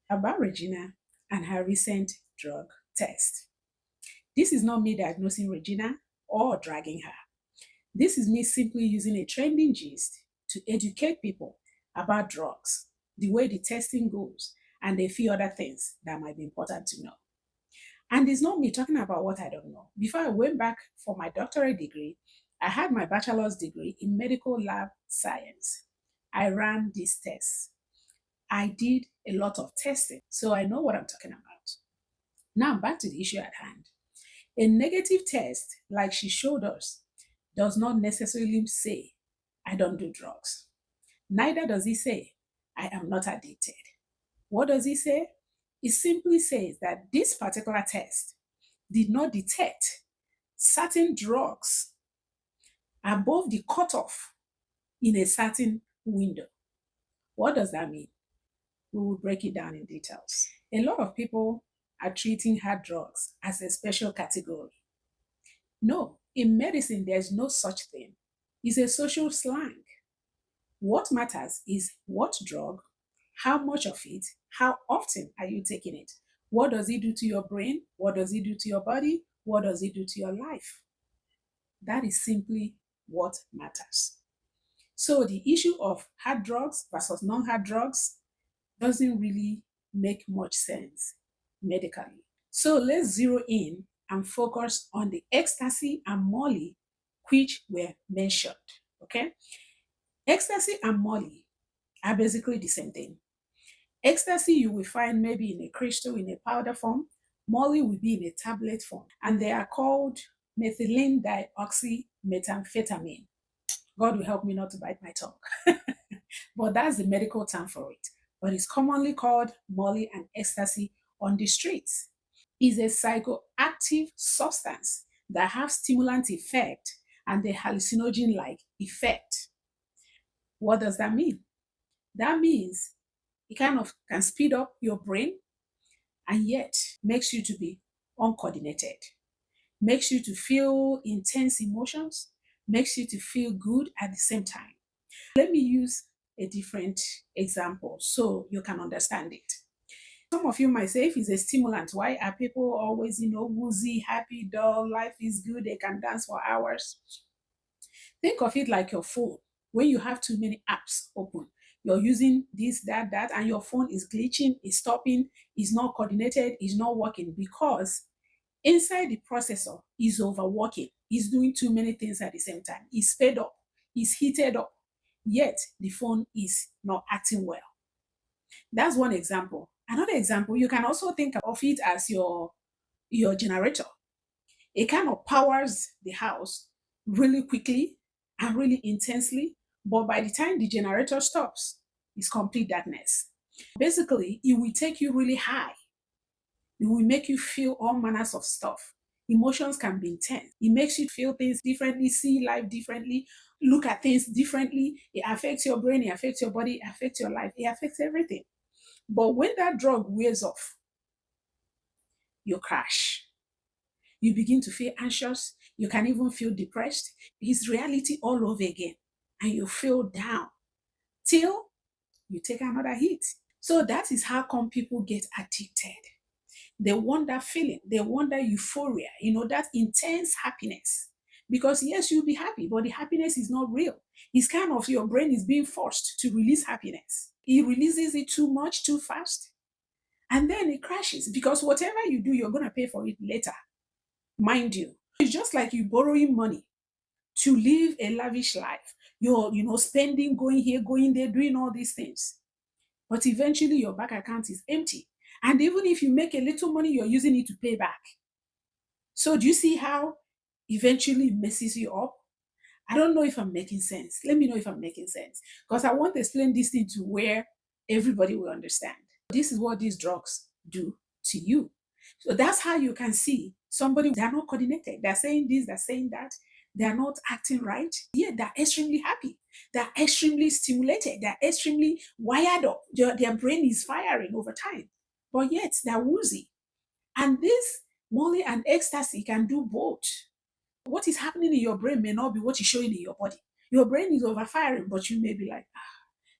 about Regina and her recent drug test. This is not me diagnosing Regina or dragging her. This is me simply using a trending gist to educate people about drugs, the way the testing goes, and a few other things that might be important to know. And it's not me talking about what I don't know. Before I went back for my doctorate degree, I had my bachelor's degree in medical lab science. I ran these tests. I did a lot of testing, so I know what I'm talking about. Now, back to the issue at hand. A negative test, like she showed us, does not necessarily say, I don't do drugs. Neither does it say, I am not addicted. What does it say? It simply says that this particular test did not detect certain drugs above the cutoff in a certain window. What does that mean? We will break it down in details. A lot of people are treating hard drugs as a special category. No, in medicine, there's no such thing. It's a social slang. What matters is what drug, how much of it, how often are you taking it? What does it do to your brain? What does it do to your body? What does it do to your life? That is simply what matters. So the issue of hard drugs versus non-hard drugs doesn't really make much sense medically. So let's zero in and focus on the ecstasy and molly, which were mentioned. Okay? Ecstasy and molly are basically the same thing. Ecstasy you will find maybe in a crystal, in a powder form. Molly will be in a tablet form. And they are called methylene dioxymethamphetamine. God will help me not to bite my tongue. But that's the medical term for it. But it's commonly called molly and ecstasy on the streets. It's a psychoactive substance that have stimulant effect and the hallucinogen-like effect. What does that mean? That means it kind of can speed up your brain and yet makes you to be uncoordinated, makes you to feel intense emotions, makes you to feel good at the same time. Let me use a different example so you can understand it. Some of you might say, if it's a stimulant, why are people always, woozy, happy, dull, life is good, they can dance for hours? Think of it like your phone. When you have too many apps open, you're using this, that, and your phone is glitching, is stopping, is not coordinated, is not working because inside the processor is overworking, is doing too many things at the same time, is sped up, is heated up, yet the phone is not acting well. That's one example. Another example, you can also think of it as your generator. It kind of powers the house really quickly and really intensely, but by the time the generator stops, it's complete darkness. Basically, it will take you really high. It will make you feel all manners of stuff. Emotions can be intense. It makes you feel things differently, see life differently, look at things differently. It affects your brain, it affects your body, it affects your life, it affects everything. But when that drug wears off, you crash. You begin to feel anxious. You can even feel depressed. It's reality all over again. And you feel down till you take another hit. So that is how come people get addicted. They want that feeling. They want that euphoria, that intense happiness. Because yes, you'll be happy, but the happiness is not real. It's kind of your brain is being forced to release happiness. It releases it too much, too fast, and then it crashes because whatever you do, you're going to pay for it later. Mind you, it's just like you borrowing money to live a lavish life. You're, spending, going here, going there, doing all these things. But eventually your bank account is empty. And even if you make a little money, you're using it to pay back. So do you see how eventually it messes you up? I don't know if I'm making sense. Let me know if I'm making sense. Because I want to explain this thing to where everybody will understand. This is what these drugs do to you. So that's how you can see somebody, they're not coordinated. They're saying this, they're saying that. They're not acting right. Yeah, they're extremely happy. They're extremely stimulated. They're extremely wired up. Their brain is firing over time. But yet they're woozy. And this molly and ecstasy can do both. What is happening in your brain may not be what is showing in your body. Your brain is overfiring, but you may be like,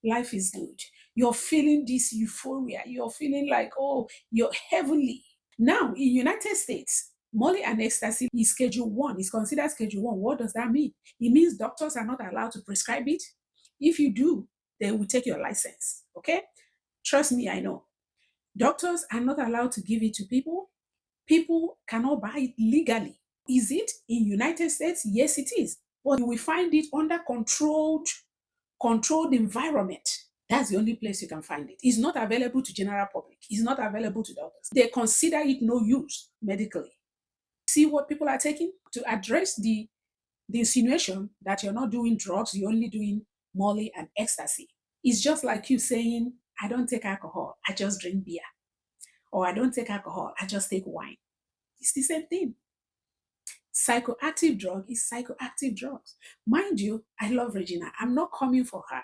life is good. You're feeling this euphoria. You're feeling like, oh, you're heavenly. Now, in United States, Molly and ecstasy is Schedule 1. It's considered Schedule 1. What does that mean? It means doctors are not allowed to prescribe it. If you do, they will take your license. Okay? Trust me, I know. Doctors are not allowed to give it to people. People cannot buy it legally. Is it in United States? Yes, it is. But you will find it under controlled environment. That's the only place you can find it. It's not available to general public. It's not available to doctors. They consider it no use medically. See what people are taking to address the insinuation that you're not doing drugs, you're only doing Molly and ecstasy. It's just like you saying, I don't take alcohol, I just drink beer. Or I don't take alcohol, I just take wine. It's the same thing. Psychoactive drug is psychoactive drugs. Mind you, I love Regina. I'm not coming for her,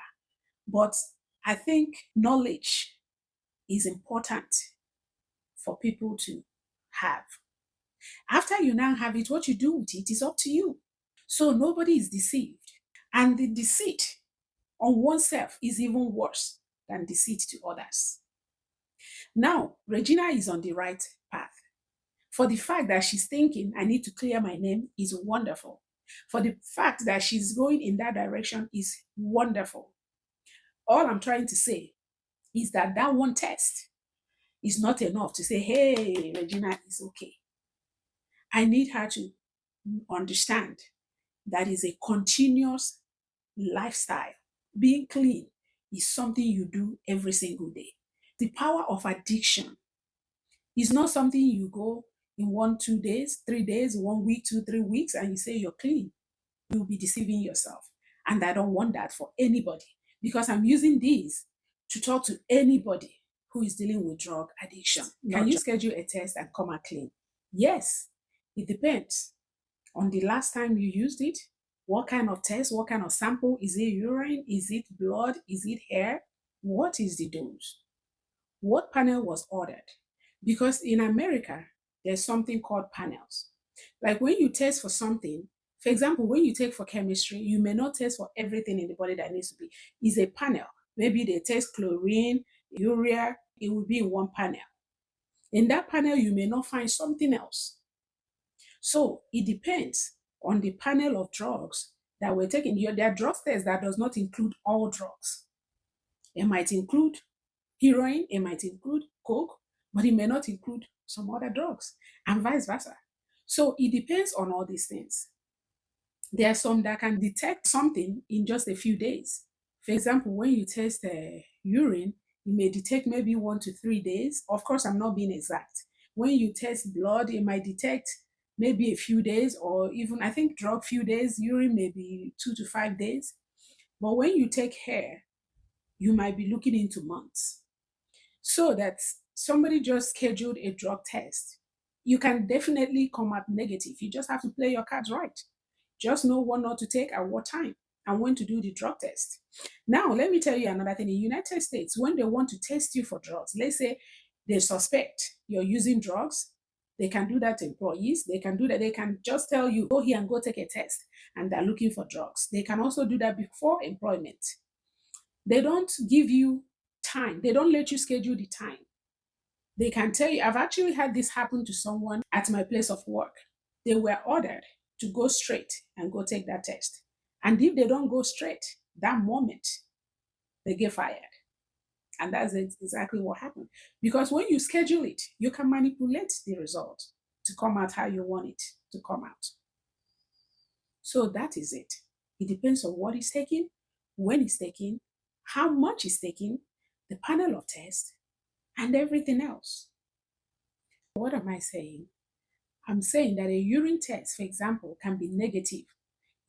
but I think knowledge is important for people to have. After you now have it, what you do with it is up to you. So nobody is deceived. And the deceit on oneself is even worse than deceit to others. Now, Regina is on the right path. For the fact that she's thinking, I need to clear my name is wonderful. For the fact that she's going in that direction is wonderful. All I'm trying to say is that that one test is not enough to say, hey, Regina is okay. I need her to understand that is a continuous lifestyle. Being clean is something you do every single day. The power of addiction is not something you go in 1, 2 days, 3 days, 1 week, 2, 3 weeks, and you say you're clean. You'll be deceiving yourself. And I don't want that for anybody because I'm using these to talk to anybody who is dealing with drug addiction. Can you schedule a test and come out clean? Yes, it depends on the last time you used it. What kind of test? What kind of sample? Is it urine? Is it blood? Is it hair? What is the dose? What panel was ordered? Because in America, there's something called panels. Like when you test for something, for example, when you take for chemistry, you may not test for everything in the body that needs to be. It's a panel. Maybe they test chlorine, urea, it will be in one panel. In that panel, you may not find something else. So it depends on the panel of drugs that we're taking. There are drug tests that does not include all drugs. It might include heroin, it might include coke, but it may not include some other drugs, and vice versa. So it depends on all these things. There are some that can detect something in just a few days. For example, when you test urine, you may detect maybe 1 to 3 days. Of course, I'm not being exact. When you test blood, it might detect maybe a few days, or even, I think, drug few days, urine maybe 2 to 5 days. But when you take hair, you might be looking into months. So that somebody just scheduled a drug test, you can definitely come out negative. You just have to play your cards right. Just know what not to take at what time and when to do the drug test. Now, let me tell you another thing. In the United States, when they want to test you for drugs, let's say they suspect you're using drugs, they can do that to employees. They can do that. They can just tell you, go here and go take a test, and they're looking for drugs. They can also do that before employment. They don't give you time. They don't let you schedule the time. They can tell you, I've actually had this happen to someone at my place of work. They were ordered to go straight and go take that test. And if they don't go straight, that moment, they get fired. And that's exactly what happened. Because when you schedule it, you can manipulate the result to come out how you want it to come out. So that is it. It depends on what is taken, when it's taken, how much is taken, the panel of tests, and everything else. What am I saying? I'm saying that a urine test, for example, can be negative.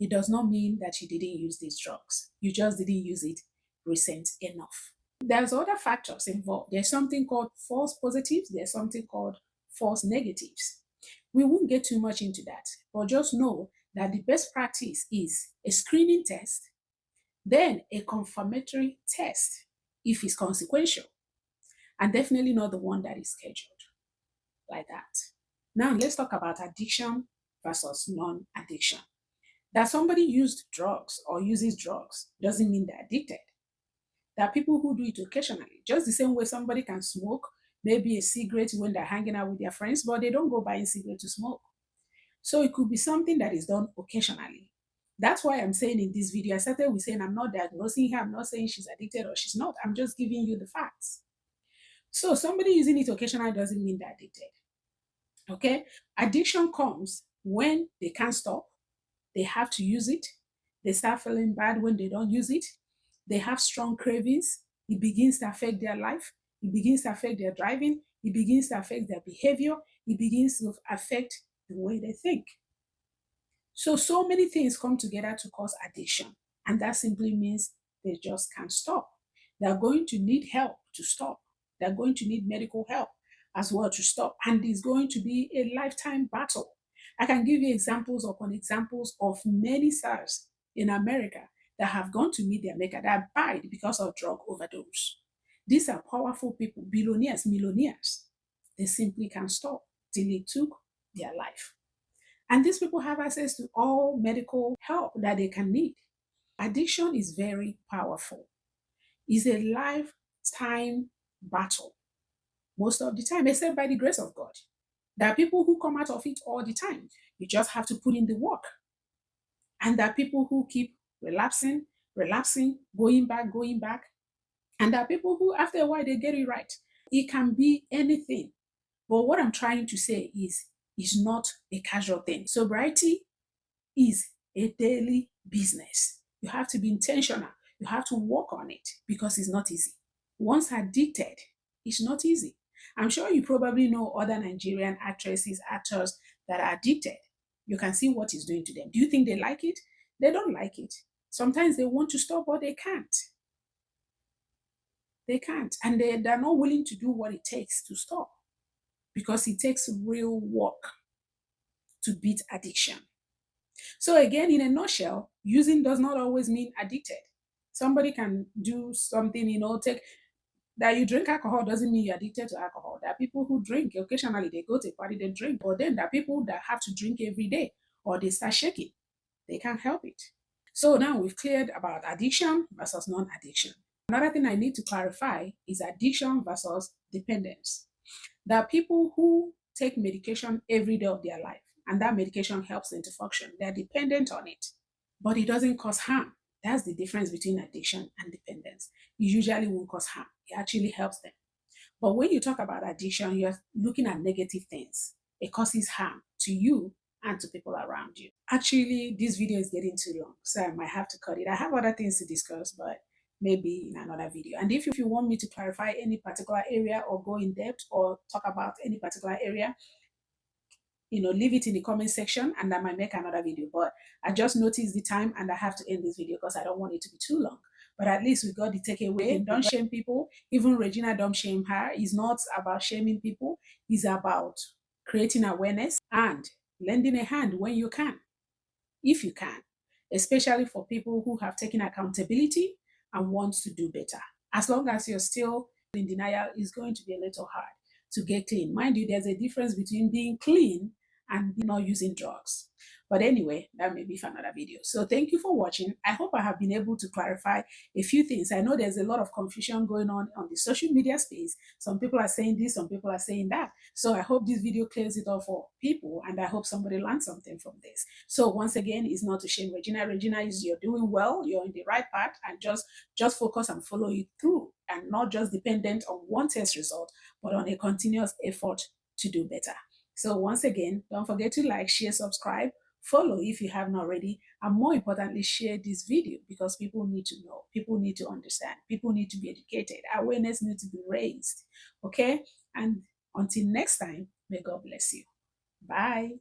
It does not mean that you didn't use these drugs. You just didn't use it recent enough. There's other factors involved. There's something called false positives. There's something called false negatives. We won't get too much into that, but just know that the best practice is a screening test, then a confirmatory test if it's consequential, and definitely not the one that is scheduled like that. Now, let's talk about addiction versus non addiction. That somebody used drugs or uses drugs doesn't mean they're addicted. There are people who do it occasionally, just the same way somebody can smoke maybe a cigarette when they're hanging out with their friends, but they don't go buying cigarette to smoke. So it could be something that is done occasionally. That's why I'm saying in this video, I started with saying I'm not diagnosing her, I'm not saying she's addicted or she's not. I'm just giving you the facts. So somebody using it occasionally doesn't mean they're addicted. Okay? Addiction comes when they can't stop, they have to use it, they start feeling bad when they don't use it, they have strong cravings, it begins to affect their life, it begins to affect their driving, it begins to affect their behavior, it begins to affect the way they think. So many things come together to cause addiction. And that simply means they just can't stop. They're going to need help to stop. They're going to need medical help as well to stop. And it's going to be a lifetime battle. I can give you examples upon examples of many stars in America that have gone to meet their maker that died because of drug overdose. These are powerful people, billionaires, millionaires. They simply can't stop till it took their life. And these people have access to all medical help that they can need. Addiction is very powerful. It's a lifetime battle most of the time, except by the grace of God. There are people who come out of it all the time. You just have to put in the work. And there are people who keep relapsing, relapsing, going back, going back. And there are people who, after a while, they get it right. It can be anything. But what I'm trying to say is, it's not a casual thing. Sobriety is a daily business. You have to be intentional. You have to work on it because it's not easy. Once addicted, it's not easy. I'm sure you probably know other Nigerian actresses, actors that are addicted. You can see what it's doing to them. Do you think they like it? They don't like it. Sometimes they want to stop, but they can't. They can't. And they're not willing to do what it takes to stop because it takes real work to beat addiction. So again, in a nutshell, using does not always mean addicted. Somebody can do something, take that you drink alcohol doesn't mean you're addicted to alcohol. There are people who drink occasionally, they go to a party, they drink, but then there are people that have to drink every day or they start shaking. They can't help it. So now we've cleared about addiction versus non-addiction. Another thing I need to clarify is addiction versus dependence. There are people who take medication every day of their life, and that medication helps them to function. They're dependent on it, but it doesn't cause harm. That's the difference between addiction and dependence. It usually won't cause harm, it actually helps them. But when you talk about addiction, you're looking at negative things. It causes harm to you and to people around you. Actually, this video is getting too long, so I might have to cut it. I have other things to discuss, but maybe in another video. And if you want me to clarify any particular area or go in depth or talk about any particular area, leave it in the comment section and I might make another video. But I just noticed the time and I have to end this video because I don't want it to be too long. But at least we got the takeaway. Don't shame people. Even Regina don't shame her. It's not about shaming people. It's about creating awareness and lending a hand when you can, if you can, especially for people who have taken accountability and want to do better. As long as you're still in denial, it's going to be a little hard to get clean. Mind you, there's a difference between being clean and not using drugs. But anyway, that may be for another video. So thank you for watching. I hope I have been able to clarify a few things. I know there's a lot of confusion going on the social media space. Some people are saying this, some people are saying that. So I hope this video clears it up for people and I hope somebody learns something from this. So once again, it's not to shame Regina. Regina, you're doing well, you're in the right path, and just focus and follow it through and not just dependent on one test result, but on a continuous effort to do better. So once again, don't forget to like, share, subscribe, follow if you haven't already, and more importantly, share this video because people need to know, people need to understand, people need to be educated, awareness needs to be raised. Okay? And until next time, may God bless you. Bye.